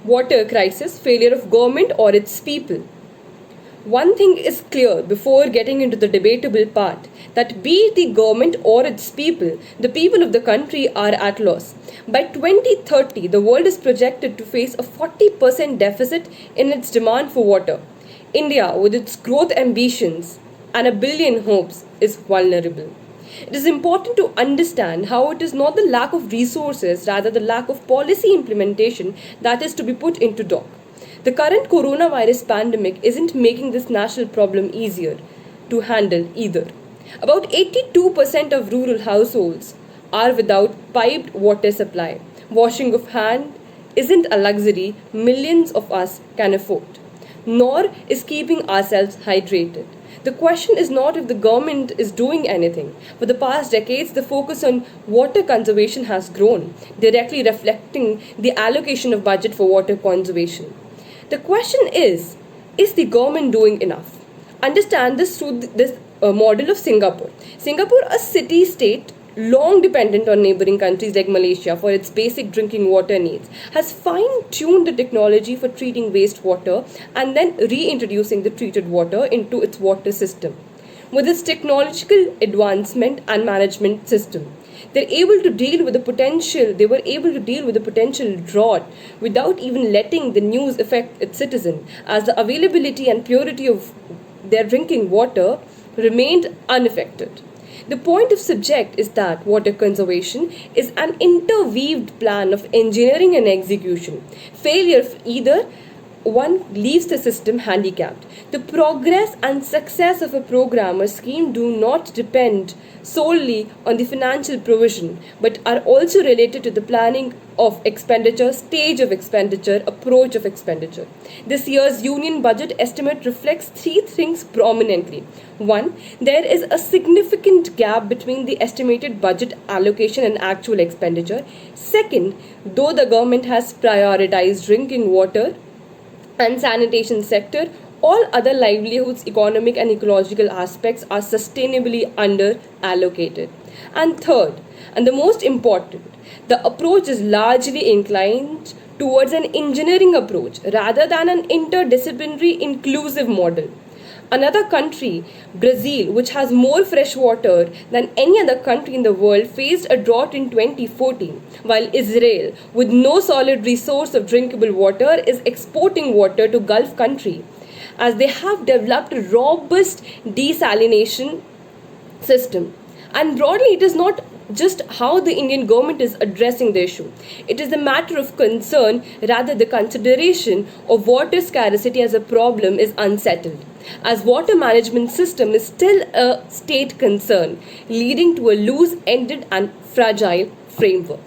water crisis, failure of government or its people. One thing is clear before getting into the debatable part, that be it the government or its people, the people of the country are at loss. By 2030, the world is projected to face a 40% deficit in its demand for water. India, with its growth ambitions and a billion hopes, is vulnerable. It is important to understand how it is not the lack of resources, rather the lack of policy implementation that is to be put into dock. The current coronavirus pandemic isn't making this national problem easier to handle either. About 82% of rural households are without piped water supply. Washing of hands isn't a luxury millions of us can afford, nor is keeping ourselves hydrated. The question is not if the government is doing anything. For the past decades, the focus on water conservation has grown, directly reflecting the allocation of budget for water conservation. The question is the government doing enough? Understand this through this model of Singapore. Singapore, a city-state long dependent on neighboring countries like Malaysia for its basic drinking water needs, has fine-tuned the technology for treating wastewater and then reintroducing the treated water into its water system. With its technological advancement and management system, they were able to deal with the potential drought without even letting the news affect its citizen, as the availability and purity of their drinking water remained unaffected. The point of subject is that water conservation is an interweaved plan of engineering and execution. Failure of either one leaves the system handicapped. The progress and success of a program or scheme do not depend solely on the financial provision, but are also related to the planning of expenditure, stage of expenditure, approach of expenditure. This year's union budget estimate reflects three things prominently. One, there is a significant gap between the estimated budget allocation and actual expenditure. Second, though the government has prioritized drinking water and sanitation sector, all other livelihoods, economic and ecological aspects are sustainably under allocated. And third, and the most important, the approach is largely inclined towards an engineering approach rather than an interdisciplinary inclusive model. Another country, Brazil, which has more fresh water than any other country in the world, faced a drought in 2014, while Israel, with no solid resource of drinkable water, is exporting water to Gulf country, as they have developed a robust desalination system. And broadly, it is not just how the Indian government is addressing the issue. It is a matter of concern, rather the consideration of water scarcity as a problem is unsettled, as water management system is still a state concern, leading to a loose-ended and fragile framework.